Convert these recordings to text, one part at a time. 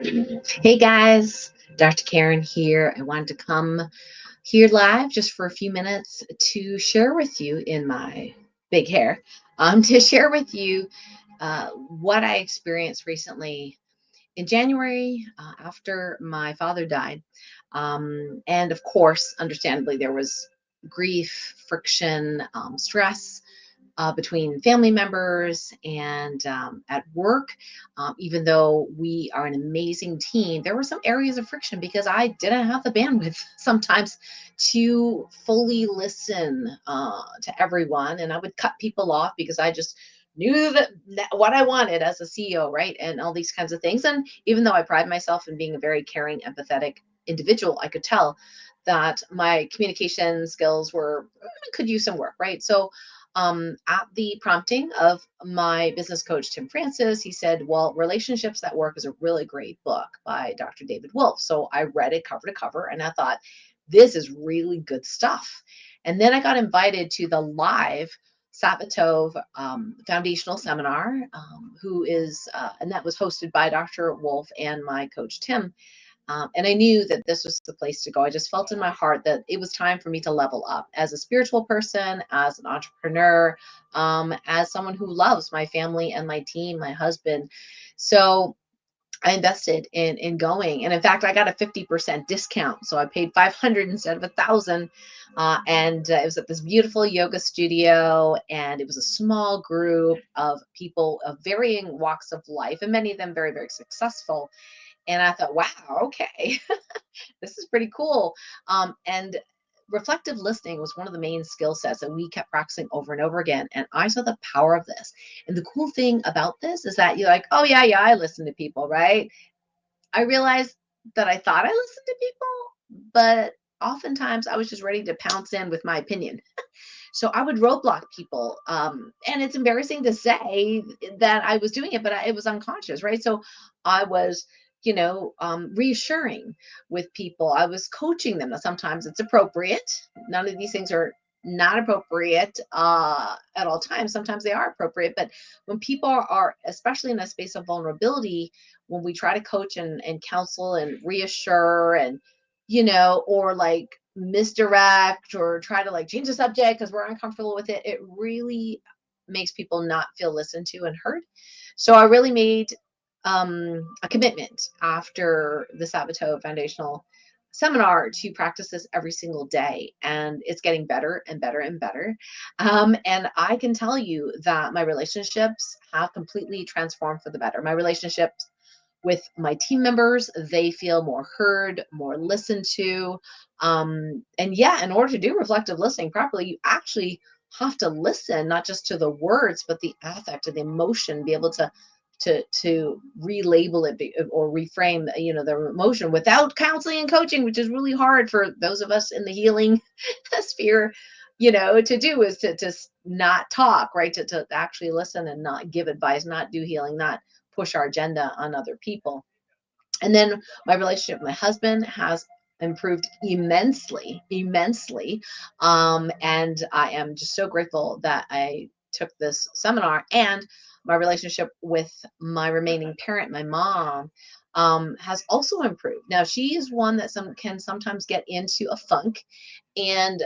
Hey guys, Dr. Karen here. I wanted to come here live just for a few minutes to share with you in my big hair, to share with you what I experienced recently in January after my father died. And of course, understandably, there was grief, friction, stress between family members and at work. Even though we are an amazing team, there were some areas of friction because I didn't have the bandwidth sometimes to fully listen to everyone. And I would cut people off because I just knew that what I wanted as a CEO, right? And all these kinds of things. And even though I pride myself in being a very caring, empathetic individual, I could tell that my communication skills could use some work, right? So at the prompting of my business coach, Tim Francis, he said, well, Relationships That Work is a really great book by Dr. David Wolfe. So I read it cover to cover and I thought, this is really good stuff. And then I got invited to the live Sabatov foundational seminar, and that was hosted by Dr. Wolfe and my coach, Tim. And I knew that this was the place to go. I just felt in my heart that it was time for me to level up as a spiritual person, as an entrepreneur, as someone who loves my family and my team, my husband. So I invested in going, and in fact, I got a 50% discount. So I paid 500 instead of 1,000, and it was at this beautiful yoga studio, and it was a small group of people of varying walks of life, and many of them very, very successful. And I thought, wow, okay, this is pretty cool. And reflective listening was one of the main skill sets that we kept practicing over and over again. And I saw the power of this. And the cool thing about this is that you're like, oh, yeah, yeah, I listen to people, right? I realized that I thought I listened to people, but oftentimes I was just ready to pounce in with my opinion. So I would roadblock people. And it's embarrassing to say that I was doing it, but it was unconscious, right? So I was, reassuring with people. I was coaching them. Sometimes it's appropriate. None of these things are not appropriate at all times. Sometimes they are appropriate. But when people are, especially in a space of vulnerability, when we try to coach and counsel and reassure and, or like misdirect or try to like change the subject because we're uncomfortable with it, it really makes people not feel listened to and heard. So I really made a commitment after the Sabato Foundational seminar to practice this every single day, and it's getting better and better and better. And I can tell you that my relationships have completely transformed for the better. My relationships with my team members, they feel more heard, more listened to. And yeah, in order to do reflective listening properly, you actually have to listen not just to the words, but the affect and the emotion, be able to relabel it or reframe, the emotion without counseling and coaching, which is really hard for those of us in the healing sphere, to do, is to not talk, right? To actually listen and not give advice, not do healing, not push our agenda on other people. And then my relationship with my husband has improved immensely, immensely. And I am just so grateful that I took this seminar. And my relationship with my remaining parent, my mom, has also improved. Now, she is one that can sometimes get into a funk and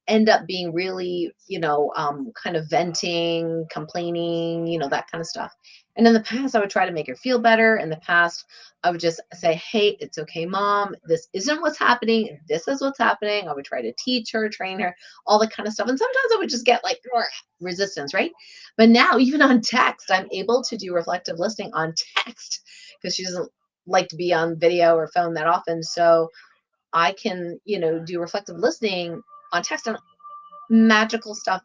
end up being really, kind of venting, complaining, that kind of stuff. And in the past, I would try to make her feel better. In the past, I would just say, hey, it's okay, mom. This isn't what's happening. This is what's happening. I would try to teach her, train her, all that kind of stuff. And sometimes I would just get like resistance, right? But now, even on text, I'm able to do reflective listening on text because she doesn't like to be on video or phone that often. So I can, do reflective listening on text, and magical stuff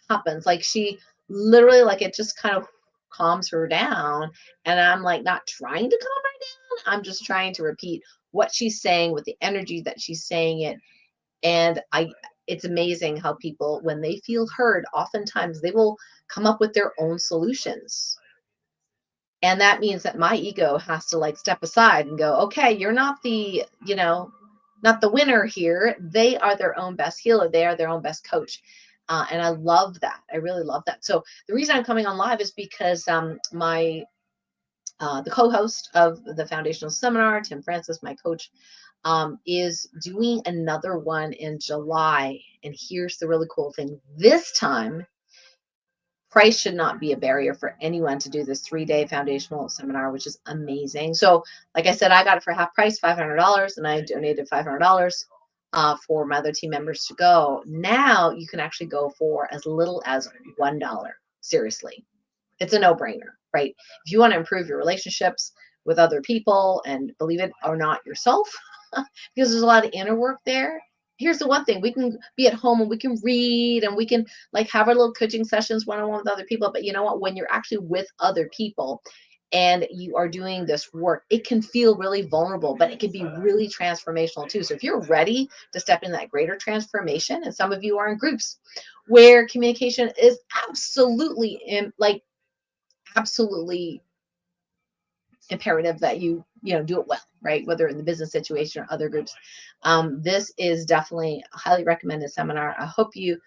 happens. Like she literally, like it just kind of calms her down. And I'm like not trying to calm her down. I'm just trying to repeat what she's saying with the energy that she's saying it. And it's amazing how people, when they feel heard, oftentimes they will come up with their own solutions. And that means that my ego has to like step aside and go, okay, you're not not the winner here. They are their own best healer. They are their own best coach. And I love that. I really love that. So the reason I'm coming on live is because my the co-host of the foundational seminar, Tim Francis, my coach, is doing another one in July. And here's the really cool thing. This time, price should not be a barrier for anyone to do this 3-day foundational seminar, which is amazing. So, like I said, I got it for half price, $500, and I donated $500 for my other team members to go. Now you can actually go for as little as $1. Seriously, it's a no-brainer, right? If you want to improve your relationships with other people, and believe it or not, yourself, because there's a lot of inner work there. Here's the one thing: we can be at home and we can read and we can like have our little coaching sessions one-on-one with other people. But you know what? When you're actually with other people and you are doing this work, it can feel really vulnerable, but it can be really transformational too. So if you're ready to step in that greater transformation, and some of you are in groups where communication is absolutely absolutely imperative that you do it well, right? Whether in the business situation or other groups. This is definitely a highly recommended seminar. I hope you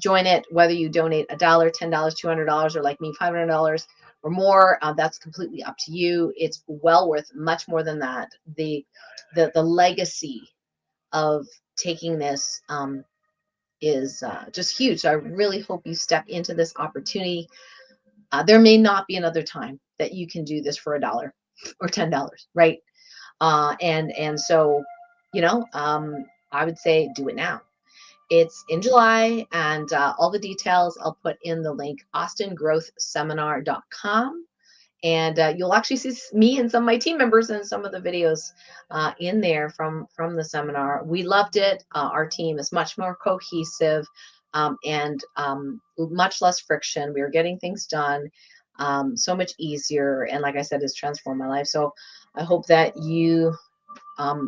join it, whether you donate $1, $10, $200, or like me, $500 or more. That's completely up to you. It's well worth much more than that. The legacy of taking this is just huge. So I really hope you step into this opportunity. There may not be another time that you can do this for $1 or $10, right? And so, I would say do it now. It's in July, and all the details I'll put in the link, austingrowthseminar.com. And you'll actually see me and some of my team members in some of the videos in there from the seminar. We loved it. Our team is much more cohesive and much less friction. We were getting things done so much easier. And like I said, it's transformed my life. So I hope that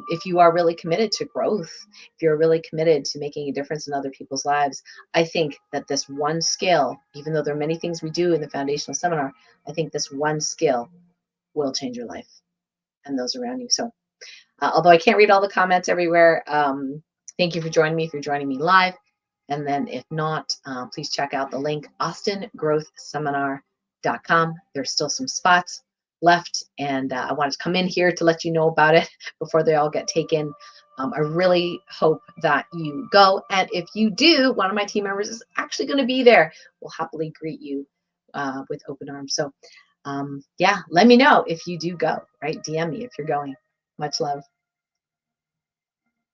if you are really committed to growth, if you're really committed to making a difference in other people's lives, I think that this one skill, even though there are many things we do in the foundational seminar, I think this one skill will change your life and those around you. So, although I can't read all the comments everywhere, thank you for joining me if you're joining me live. And then if not, please check out the link, austingrowthseminar.com. There's still some spots left, and I wanted to come in here to let you know about it before they all get taken. I really hope that you go. And if you do, one of my team members is actually going to be there. We'll happily greet you with open arms. So, yeah, let me know if you do go, right? DM me if you're going. Much love.